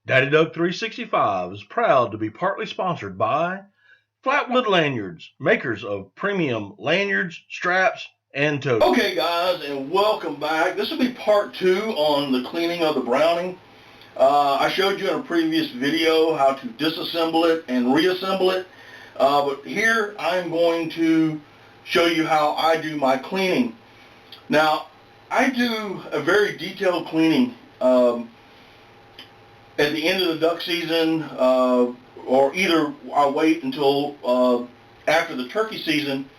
Daddy Doug 365 is proud to be partly sponsored by Flatwood Lanyards, makers of premium lanyards, straps, and totes. Okay guys, and welcome back. This will be part 2 on the cleaning of the Browning. I showed you in a previous video how to disassemble it and reassemble it, but here I'm going to show you how I do my cleaning. Now, I do a very detailed cleaning at the end of the duck season, or either I wait until after the turkey season,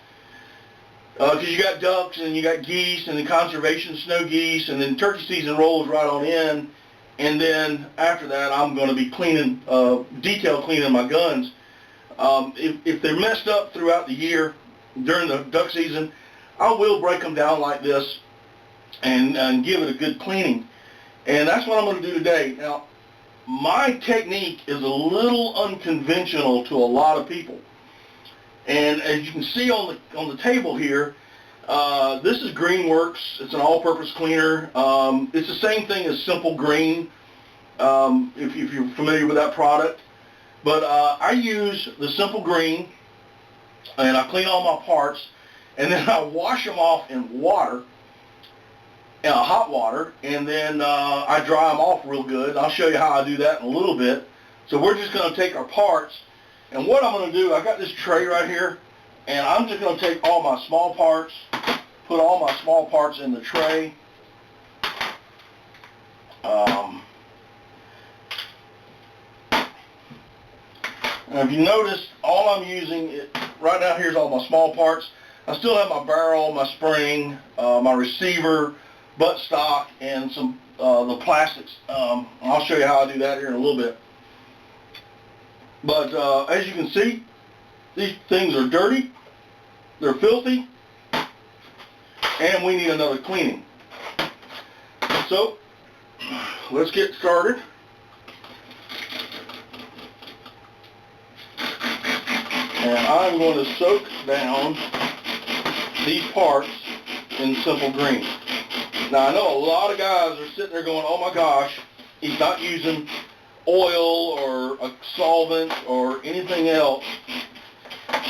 because you got ducks and you got geese and the conservation snow geese, and then turkey season rolls right on in, and then after that I'm going to be cleaning, detail cleaning my guns. If they're messed up throughout the year during the duck season, I will break them down like this and give it a good cleaning, and that's what I'm going to do today. Now, my technique is a little unconventional to a lot of people, and as you can see on the table here, this is Greenworks. It's an all-purpose cleaner. It's the same thing as Simple Green, if you're familiar with that product. But I use the Simple Green, and I clean all my parts, and then I wash them off in water, hot water, and then I dry them off real good. I'll show you how I do that in a little bit. So we're just going to take our parts, and what I'm going to do, I got this tray right here, and I'm just going to take all my small parts, put all my small parts in the tray. And if you notice, all I'm using right now here is all my small parts. I still have my barrel, my spring, my receiver, buttstock, and some the plastics. I'll show you how I do that here in a little bit. But as you can see, these things are dirty, they're filthy, and we need another cleaning. So let's get started. And I'm going to soak down these parts in Simple Green. Now, I know a lot of guys are sitting there going, oh my gosh, he's not using oil or a solvent or anything else.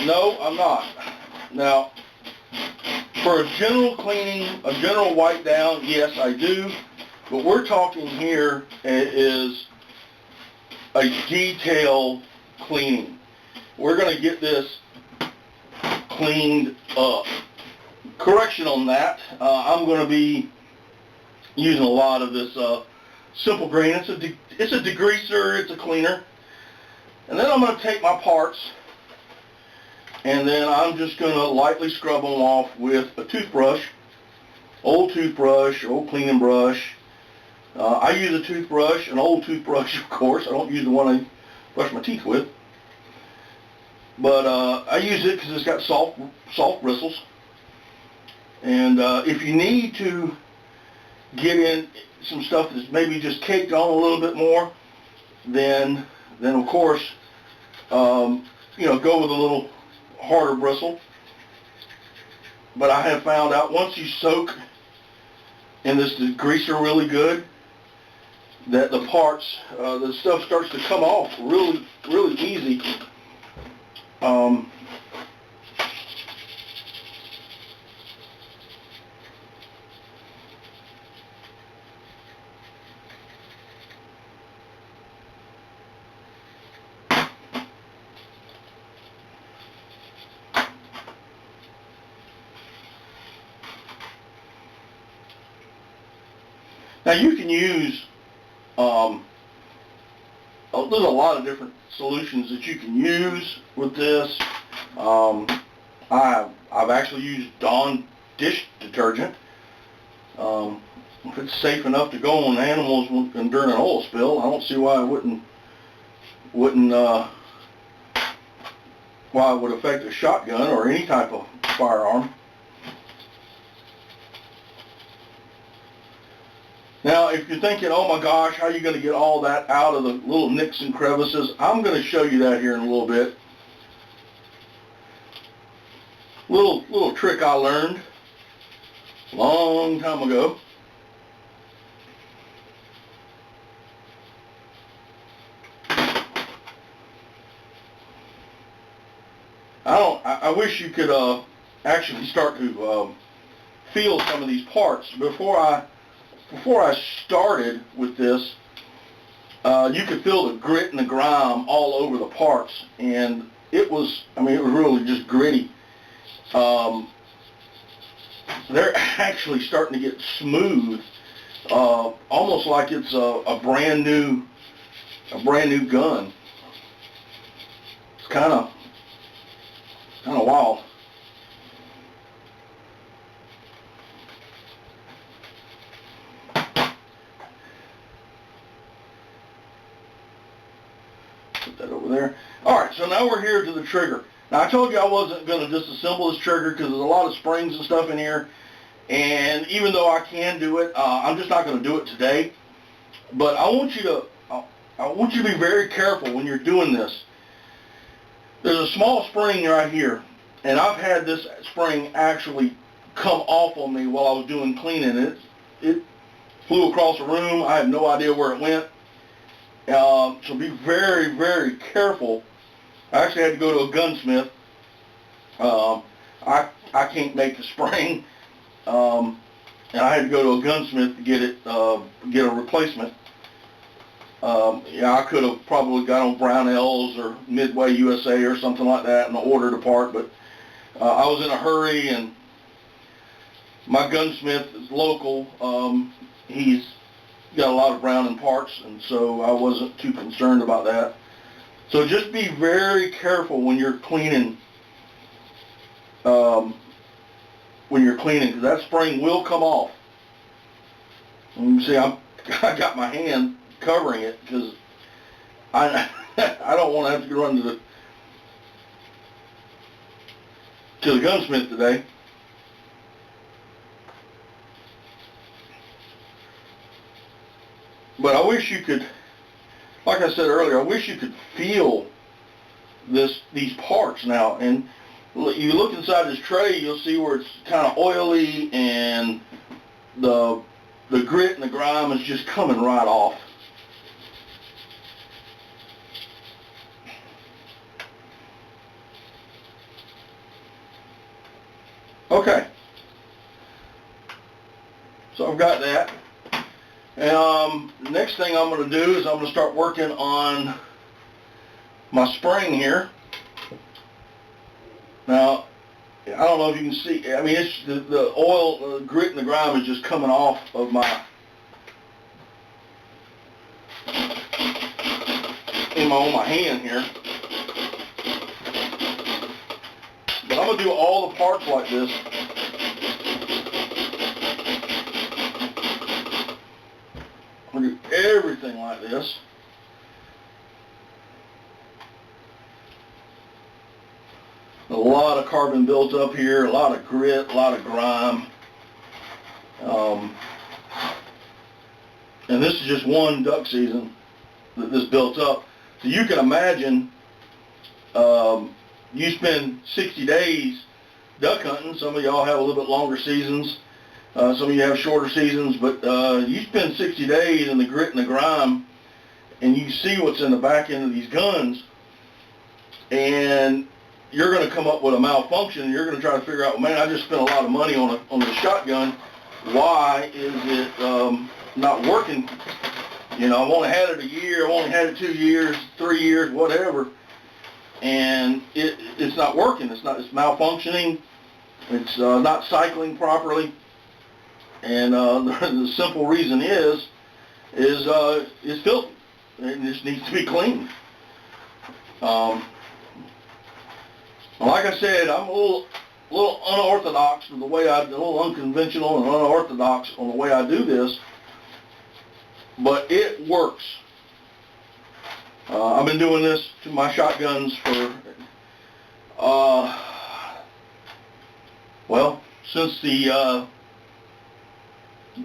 No, I'm not. Now, for a general cleaning, a general wipe down, yes, I do. But we're talking here is a detailed cleaning. We're going to get this cleaned up. Correction on that, I'm going to be using a lot of this Simple Green. It's a degreaser, it's a cleaner. And then I'm going to take my parts, and then I'm just going to lightly scrub them off with a toothbrush, old cleaning brush. I use a toothbrush, an old toothbrush, of course. I don't use the one I brush my teeth with. But I use it because it's got soft bristles. And if you need to get in some stuff that's maybe just caked on a little bit more, then of course, go with a little harder bristle. But I have found out once you soak in this degreaser really good, that the parts, the stuff starts to come off really, really easy. Now you can use, there's a lot of different solutions that you can use with this. I've actually used Dawn dish detergent. If it's safe enough to go on animals during an oil spill, I don't see why it why it would affect a shotgun or any type of firearm. Now, if you're thinking, oh my gosh, how are you going to get all that out of the little nicks and crevices? I'm going to show you that here in a little bit. Little trick I learned a long time ago. I wish you could actually start to feel some of these parts. Before I started with this, you could feel the grit and the grime all over the parts, and it was really just gritty. They're actually starting to get smooth, almost like it's a brand new gun. It's kind of wild. Put that over there. All right, so now we're here to the trigger. Now I told you I wasn't going to disassemble this trigger because there's a lot of springs and stuff in here, and even though I can do it, I'm just not going to do it today. But I want you to be very careful when you're doing this. There's a small spring right here, and I've had this spring actually come off on me while I was doing cleaning. It flew across the room. I have no idea where it went. So be very, very careful. I actually had to go to a gunsmith. I can't make the spring, and I had to go to a gunsmith to get a replacement. I could have probably got on Brownells or Midway USA or something like that and ordered a part, but I was in a hurry, and my gunsmith is local. He's got a lot of Browning parts, and so I wasn't too concerned about that. So just be very careful when you're cleaning. Because that spring will come off. And you see, I got my hand covering it because I don't want to have to run to the gunsmith today. But I wish you could, like I said earlier, I wish you could feel these parts now. And you look inside this tray, you'll see where it's kind of oily, and the grit and the grime is just coming right off. Okay, so I've got that. Next thing I'm going to do is I'm going to start working on my spring here. Now, I don't know if you can see, it's the oil, the grit and the grime is just coming off of my on my hand here. But I'm going to do all the parts like this. I'm going to do everything like this. A lot of carbon built up here, a lot of grit, a lot of grime. And this is just one duck season that this built up. So you can imagine, you spend 60 days duck hunting. Some of y'all have a little bit longer seasons. Some of you have shorter seasons, but you spend 60 days in the grit and the grime, and you see what's in the back end of these guns, and you're going to come up with a malfunction, and you're going to try to figure out, man, I just spent a lot of money on the shotgun. Why is it not working? I've only had it a year, I've only had it 2 years, 3 years, whatever, and it's not working. It's malfunctioning. It's not cycling properly, and the simple reason is filthy. It just needs to be cleaned. Like I said, I'm a little unorthodox with the way a little unconventional and unorthodox on the way I do this, but it works. I've been doing this to my shotguns for, since the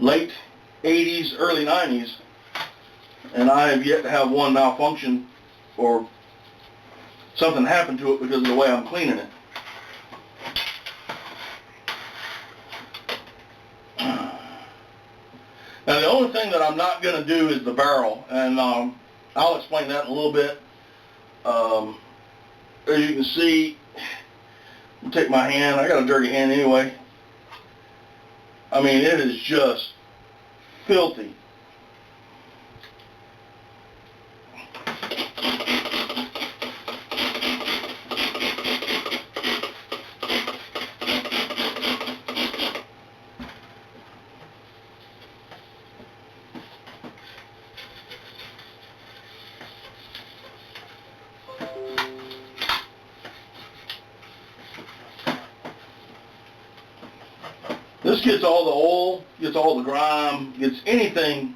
late 80s, early 90s, and I have yet to have one malfunction or something happened to it because of the way I'm cleaning it. Now the only thing that I'm not going to do is the barrel, and I'll explain that in a little bit. As you can see, I'll take my hand. I got a dirty hand anyway. I mean, it is just filthy. This gets all the oil, gets all the grime, gets anything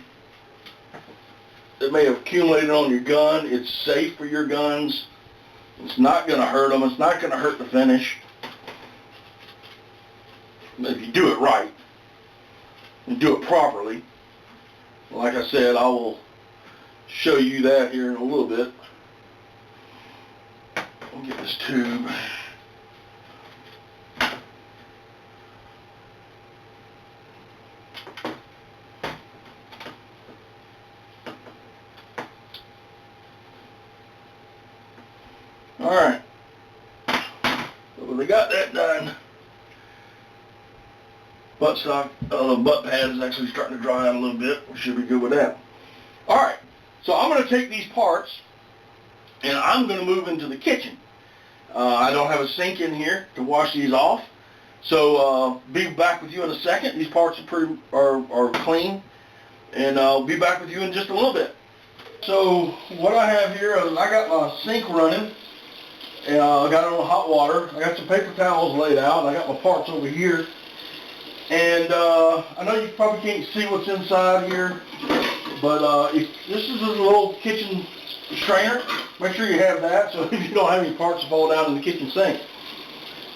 that may have accumulated on your gun. It's safe for your guns. It's not going to hurt them. It's not going to hurt the finish. If you do it right and do it properly, like I said, I will show you that here in a little bit. I'll get this tube. Alright, so we got that done. Buttstock, the butt pad is actually starting to dry out a little bit. We should be good with that. Alright, so I'm going to take these parts and I'm going to move into the kitchen. I don't have a sink in here to wash these off, so be back with you in a second. These parts are clean, and I'll be back with you in just a little bit. So what I have here is I got my sink running. And I got it on hot water. I got some paper towels laid out. I got my parts over here. And I know you probably can't see what's inside here, but if this is a little kitchen strainer, make sure you have that so if you don't have any parts fall down in the kitchen sink.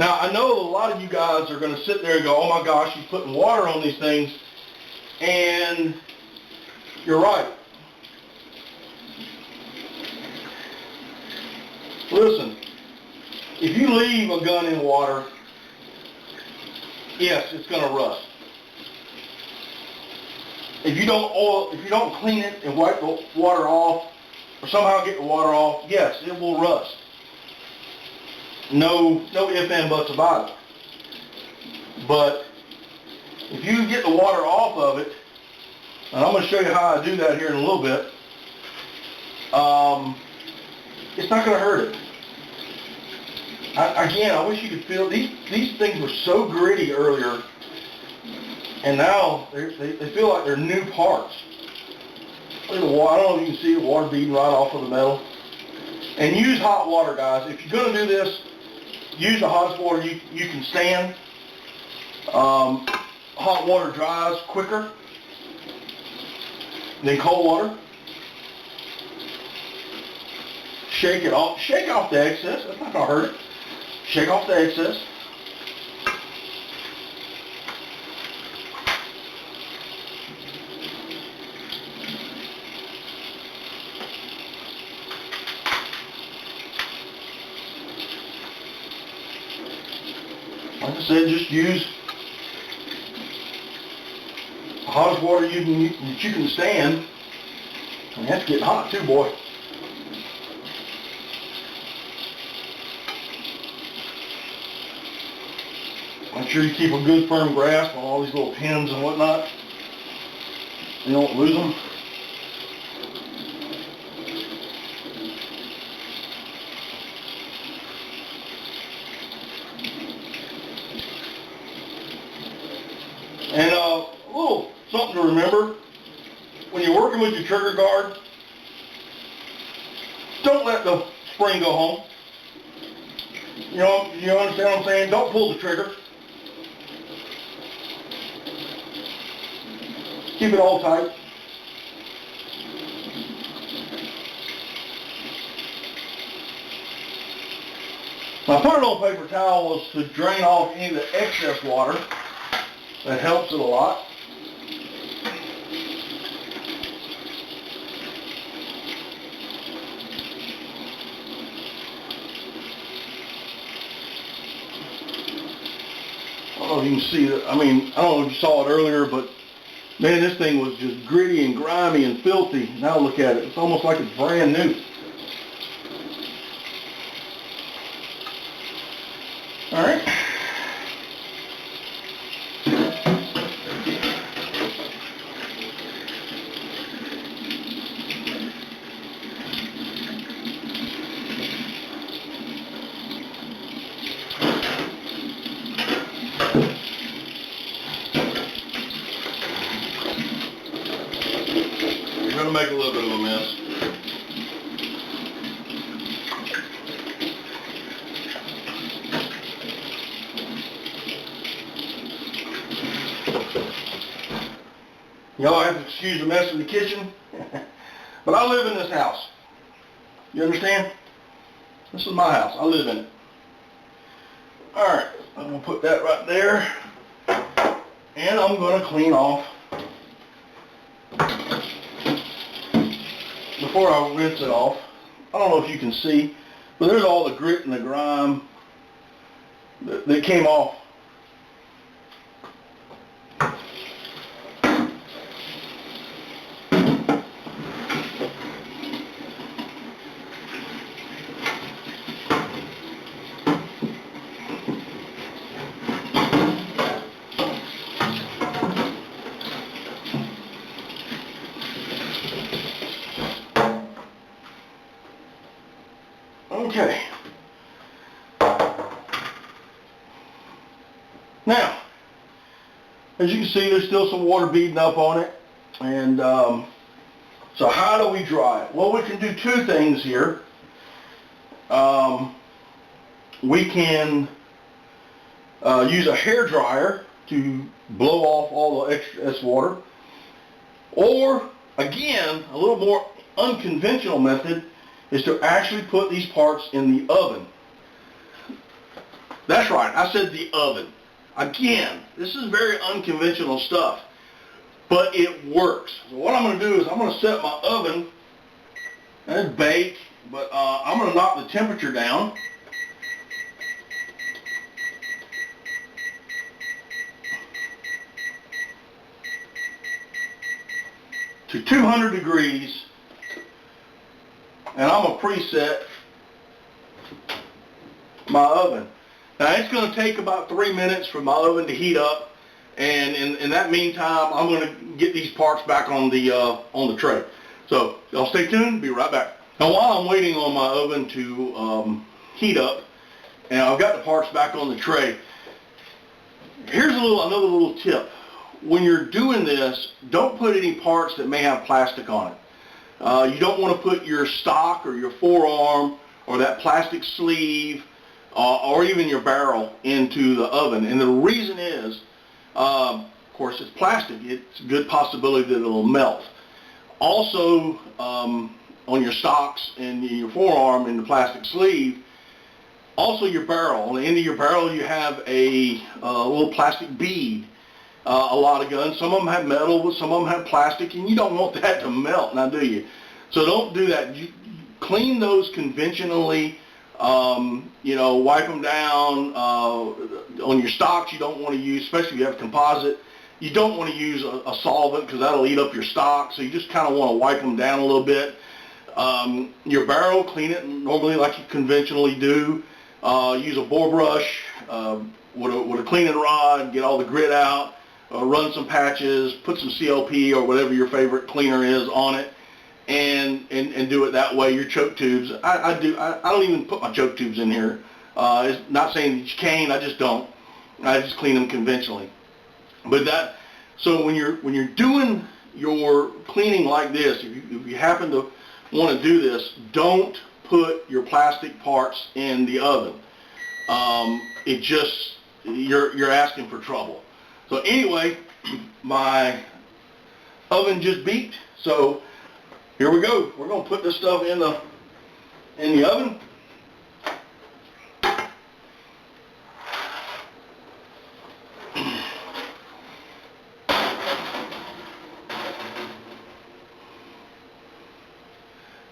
Now I know a lot of you guys are going to sit there and go, oh my gosh, you're putting water on these things, and you're right. Listen. If you leave a gun in water, yes, it's going to rust. If you don't clean it and wipe the water off, or somehow get the water off, yes, it will rust. No ifs, ands, buts about it. But if you get the water off of it, and I'm going to show you how I do that here in a little bit, it's not going to hurt it. Again, I wish you could feel, these things were so gritty earlier, and now they feel like they're new parts. Look at the water. I don't know if you can see the water beading right off of the metal. And use hot water, guys. If you're going to do this, use the hottest water you can stand. Hot water dries quicker than cold water. Shake it off. Shake off the excess. That's not going to hurt it. Shake off the excess. Like I said, just use the hottest water that you can stand. And that's getting hot too, boy. Make sure you keep a good firm grasp on all these little pins and whatnot. You don't lose them. And a little something to remember, when you're working with your trigger guard, don't let the spring go home. You understand what I'm saying? Don't pull the trigger. Keep it all tight. Now, I put it on paper towels to drain off any of the excess water. That helps it a lot. I don't know if you can see it. I mean, I don't know if you saw it earlier, but man, this thing was just gritty and grimy and filthy. Now look at it. It's almost like it's brand new. All right. gonna make a little bit of a mess. Y'all have to excuse the mess in the kitchen, but I live in this house. You understand? This is my house. I live in it. All right, I'm gonna put that right there, and I'm gonna clean off before I rinse it off. I don't know if you can see, but there's all the grit and the grime that came off. Okay. Now, as you can see, there's still some water beading up on it. And so how do we dry it? Well, we can do two things here. We can use a hair dryer to blow off all the excess water. Or, again, a little more unconventional method is to actually put these parts in the oven. That's right, I said the oven. Again, this is very unconventional stuff, but it works. So what I'm going to do is I'm going to set my oven and bake, but I'm going to knock the temperature down to 200 degrees. And I'm going to preset my oven. Now it's going to take about 3 minutes for my oven to heat up, and in that meantime, I'm going to get these parts back on the tray. So y'all stay tuned. Be right back. Now while I'm waiting on my oven to heat up, and I've got the parts back on the tray, here's another little tip. When you're doing this, don't put any parts that may have plastic on it. You don't want to put your stock or your forearm or that plastic sleeve or even your barrel into the oven. And the reason is, of course, it's plastic. It's a good possibility that it'll melt. Also, on your stocks and your forearm and the plastic sleeve, also your barrel. On the end of your barrel, you have a little plastic bead. A lot of guns, some of them have metal, but some of them have plastic, and you don't want that to melt, now do you? So don't do that. You clean those conventionally, you know, wipe them down. On your stocks, you don't want to use, especially if you have composite, you don't want to use a solvent because that'll eat up your stock, so you just kind of want to wipe them down a little bit. Your barrel, clean it normally like you conventionally do. Use a bore brush with a cleaning rod, get all the grit out. Run some patches, put some CLP or whatever your favorite cleaner is on it, and do it that way. Your choke tubes, I don't even put my choke tubes in here. It's not saying that you can't, I just don't. I just clean them conventionally. But so when you're doing your cleaning like this, if you happen to want to do this, don't put your plastic parts in the oven. You're asking for trouble. So anyway, my oven just beeped, so here we go. We're going to put this stuff in the oven.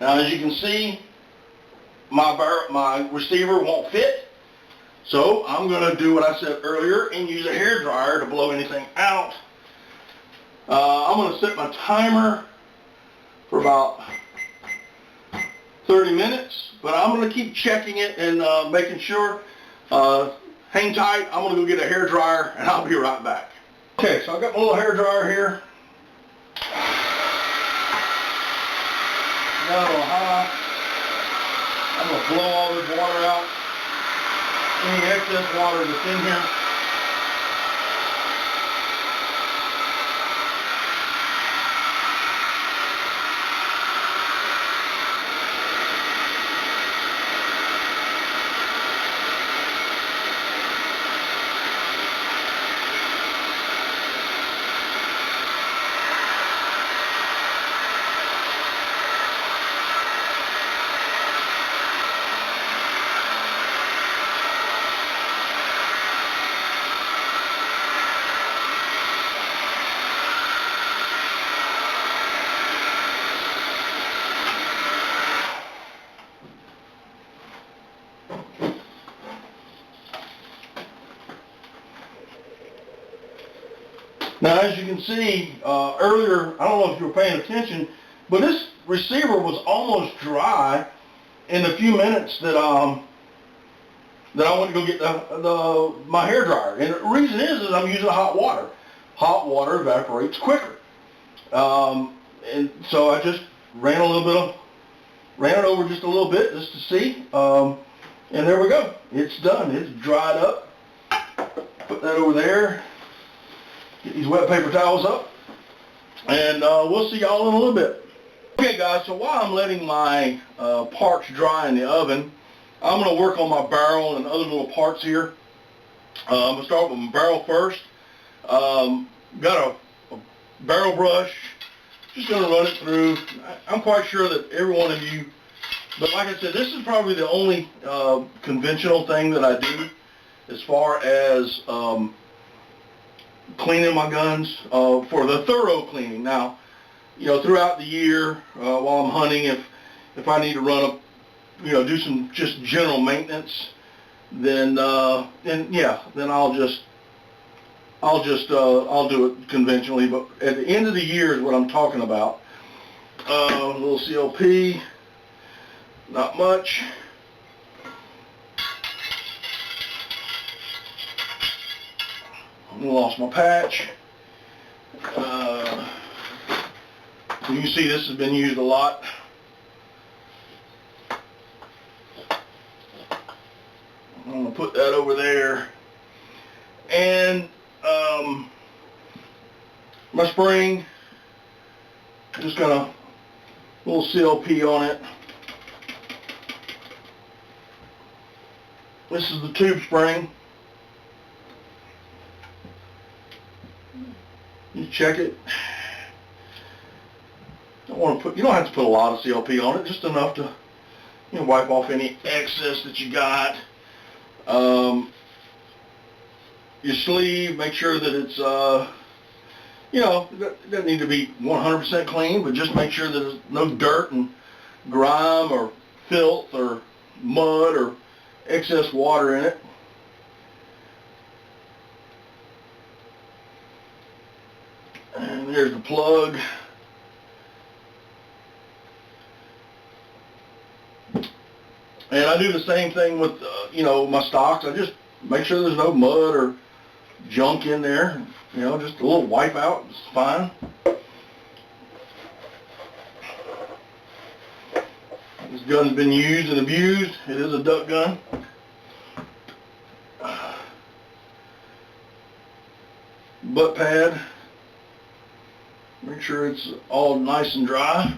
Now as you can see, my receiver won't fit. So I'm going to do what I said earlier and use a hair dryer to blow anything out. I'm going to set my timer for about 30 minutes, but I'm going to keep checking it and making sure. Hang tight. I'm going to go get a hair dryer and I'll be right back. Okay, so I've got my little hair dryer here. Got it on high. I'm going to blow all this water out. Any excess water that's in here. can see earlier, I don't know if you were paying attention, but this receiver was almost dry in the few minutes that I went to go get my hair dryer. And the reason is I'm using hot water. Hot water evaporates quicker. And so I just ran it over just a little bit just to see. And there we go. It's done. It's dried up. Put that over there. Get these wet paper towels up. And we'll see y'all in a little bit. Okay guys, so while I'm letting my parts dry in the oven, I'm going to work on my barrel and other little parts here. I'm going to start with my barrel first. Got a barrel brush. Just going to run it through. I'm quite sure that every one of you, but like I said, this is probably the only conventional thing that I do as far as cleaning my guns for the thorough cleaning. Now, you know, throughout the year while I'm hunting, if I need to run up, you know, do some just general maintenance, then yeah, then I'll do it conventionally. But at the end of the year is what I'm talking about. A little CLP, not much. I lost my patch. You can see this has been used a lot. I'm going to put that over there. And my spring, just got a little CLP on it. This is the tube spring. You check it. You don't have to put a lot of CLP on it, just enough to, you know, wipe off any excess that you got. Your sleeve, make sure that it's, you know, it doesn't need to be 100% clean, but just make sure that there's no dirt and grime or filth or mud or excess water in it. And there's the plug. And I do the same thing with, you know, my stocks. I just make sure there's no mud or junk in there. You know, just a little wipe out is fine. This gun's been used and abused. It is a duck gun. Butt pad. Make sure it's all nice and dry.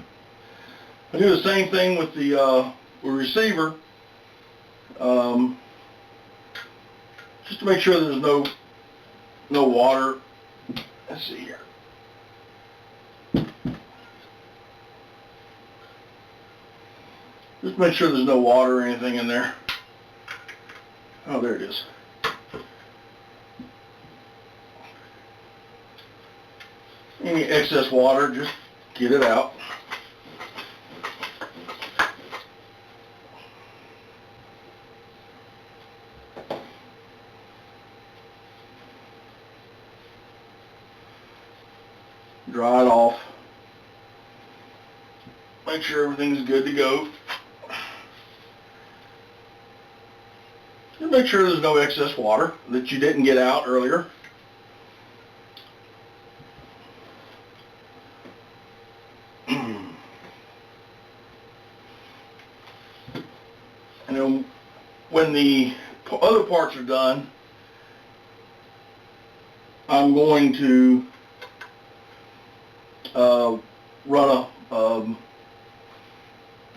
I do the same thing with the receiver. Just to make sure there's no water. Let's see here. Just make sure there's no water or anything in there. Oh, there it is. Any excess water, just get it out. Dry it off. Make sure everything's good to go. Just make sure there's no excess water that you didn't get out earlier. And then when the other parts are done, I'm going to run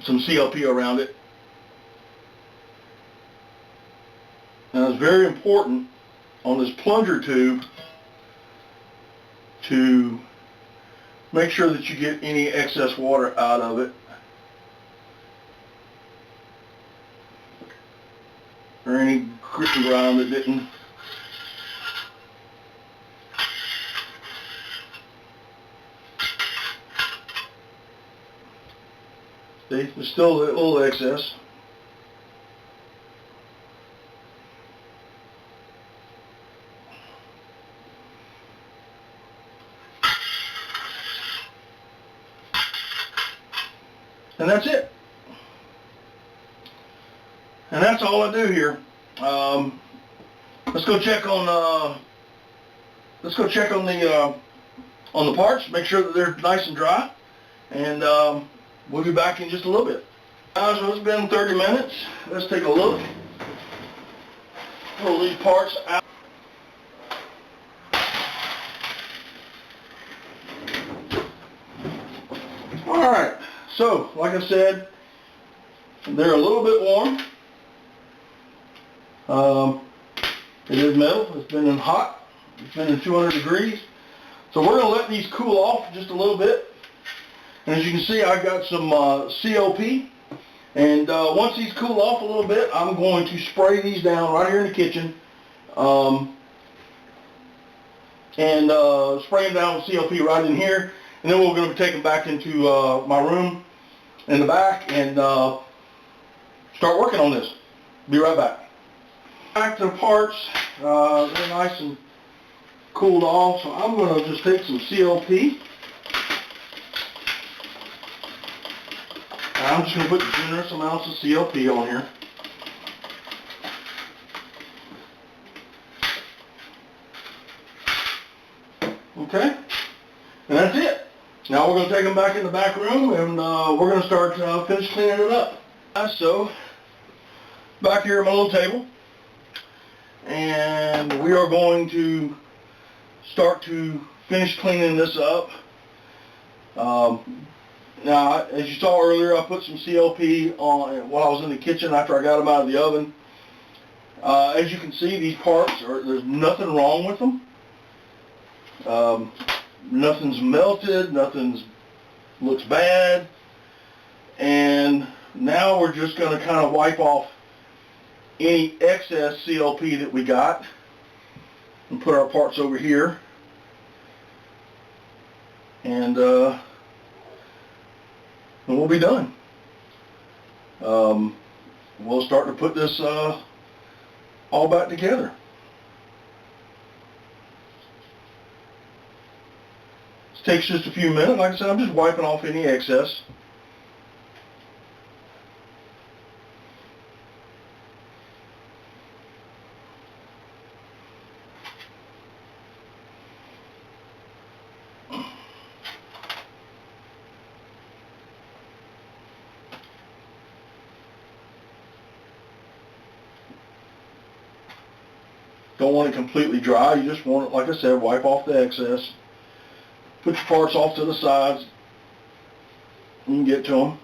some CLP around it. Now it's very important on this plunger tube to make sure that you get any excess water out of it, or any grit and grime that didn't. See, there's still a little excess. And that's it. And that's all I do here. Let's go check on the parts. Make sure that they're nice and dry, and we'll be back in just a little bit. Guys, well, it's been 30 minutes. Let's take a look. Pull these parts out. All right. So, like I said, they're a little bit warm. It is metal. It's been in hot. It's been in 200 degrees. So we're going to let these cool off just a little bit. And as you can see, I've got some COP. And once these cool off a little bit, I'm going to spray these down right here in the kitchen. And spray them down with COP right in here. And then we're going to take them back into my room in the back and start working on this. Be right back. Back to the parts. They're nice and cooled off, so I'm going to just take some COP. And I'm just going to put generous amounts of COP on here. Okay, and that's it. Now we're going to take them back in the back room, and we're going to start finish cleaning it up. So, back here at my little table, and we are going to start to finish cleaning this up. Now, as you saw earlier, I put some COP on while I was in the kitchen after I got them out of the oven. As you can see, these parts there's nothing wrong with them. Nothing's melted, nothing's looks bad, and now we're just going to kind of wipe off any excess COP that we got and put our parts over here, and we'll be done. We'll start to put this all back together. Takes just a few minutes. Like I said, I'm just wiping off any excess. Don't want it completely dry. You just want it, like I said, wipe off the excess. Put your parts off to the sides. You can get to them.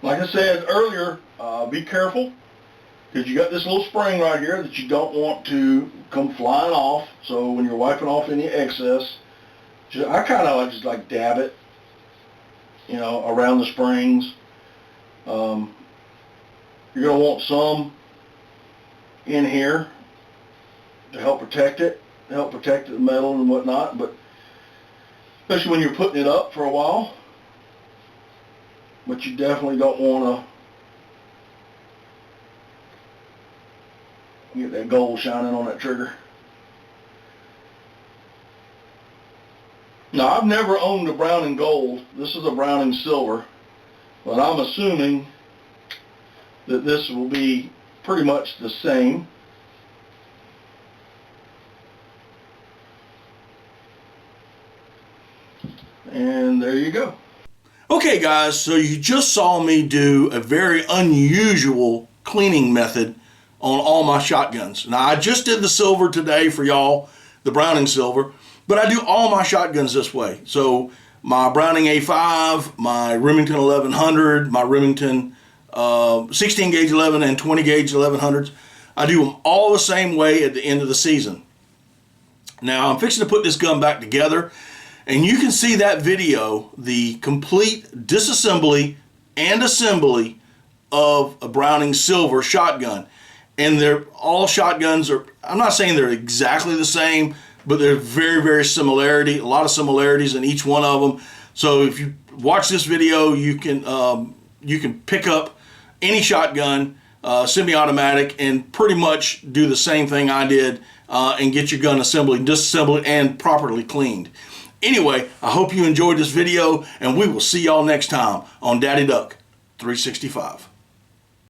Like I said earlier, be careful, because you got this little spring right here that you don't want to come flying off. So when you're wiping off any excess, I kind of just like dab it, you know, around the springs. You're going to want some in here to help protect it, help protect the metal and whatnot, but especially when you're putting it up for a while. But you definitely don't want to get that gold shining on that trigger. Now, I've never owned a Browning Gold. This is a Browning Silver, but I'm assuming that this will be pretty much the same. And there you go. Okay guys, so you just saw me do a very unusual cleaning method on all my shotguns. Now, I just did the silver today for y'all, the Browning Silver, but I do all my shotguns this way. So my Browning A5, my Remington 1100, my Remington 16 gauge 11 and 20 gauge 1100s, I do them all the same way at the end of the season. Now I'm fixing to put this gun back together, and you can see that video, the complete disassembly and assembly of a Browning Silver shotgun. And all shotguns are, I'm not saying they're exactly the same, but they're very, very a lot of similarities in each one of them. So if you watch this video, you can pick up any shotgun, semi-automatic, and pretty much do the same thing I did and get your gun assembled, disassembled, and properly cleaned. Anyway, I hope you enjoyed this video, and we will see y'all next time on Daddy Duck 365.